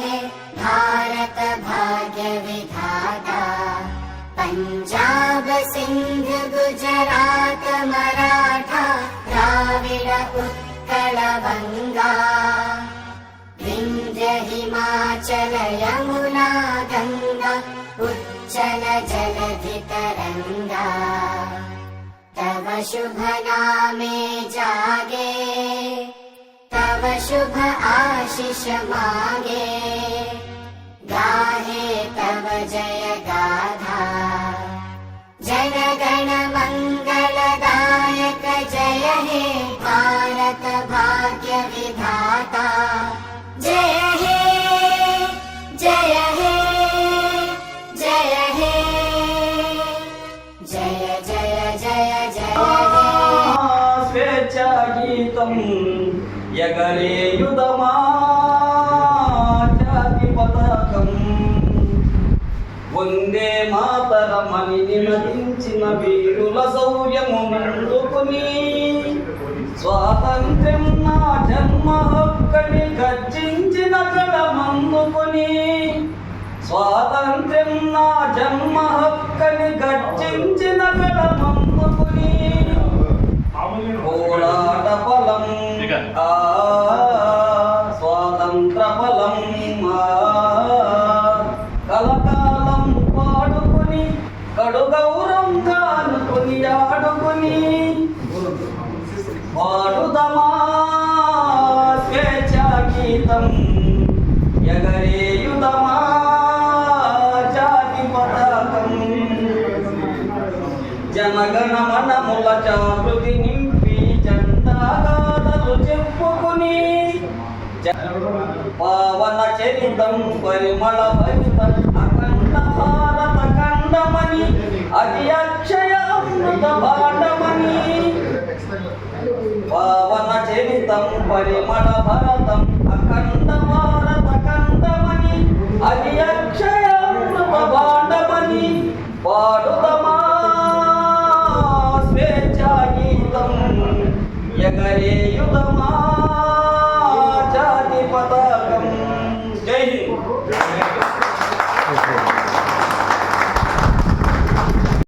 है भारत भाग्य विधाता। पंजाब सिंध गुजरात मराठा द्राविड उत्कल बंगा विंध्य हिमाचल यमुना गंगा उच्चल जलधि तरंगा। तव शुभ नामे जागे तव शुभ आशीष मांगे गाहे तव जय गाथा। जन गण मंगलदायक जय हे भारत भाग्य विधाता। जय हे जय हे जय हे जय जय जय जय स्वेच्छा गीतम ఎగరేయుదమా జాతి పతాకం వందే మాతరమని నినదించిన వీరుల శౌర్యము ముందుకుని స్వాతంత్ర్యం నా జన్మ హక్కని గర్జించిన కళమందుకుని స్వాతంత్ర్యం నా జన్మ హక్కని గర్జించిన కళమందుకుని పోరాట ఫలం స్వాతంత్ర ఫలం కలకాలం పాడుకుని కడు గౌరవంగా అనుకుని ఆడుకుని పాడుదమా స్వేచ్ఛా గీతం ఎగరేయుదమా జాతి పతాకం. జనగణ మనముల జాగృతి నింపి జెండాగాథలు చెప్పుకుని పావన చరితం పరిమళ భరితం అఖండ భారత ఖండమని అది అక్షయ అమృత భాండమని. పావన చరితం పరిమళ భరతం అఖండ భారత ఖండమని అది అక్షయ అమృత భాండమని పాడుదం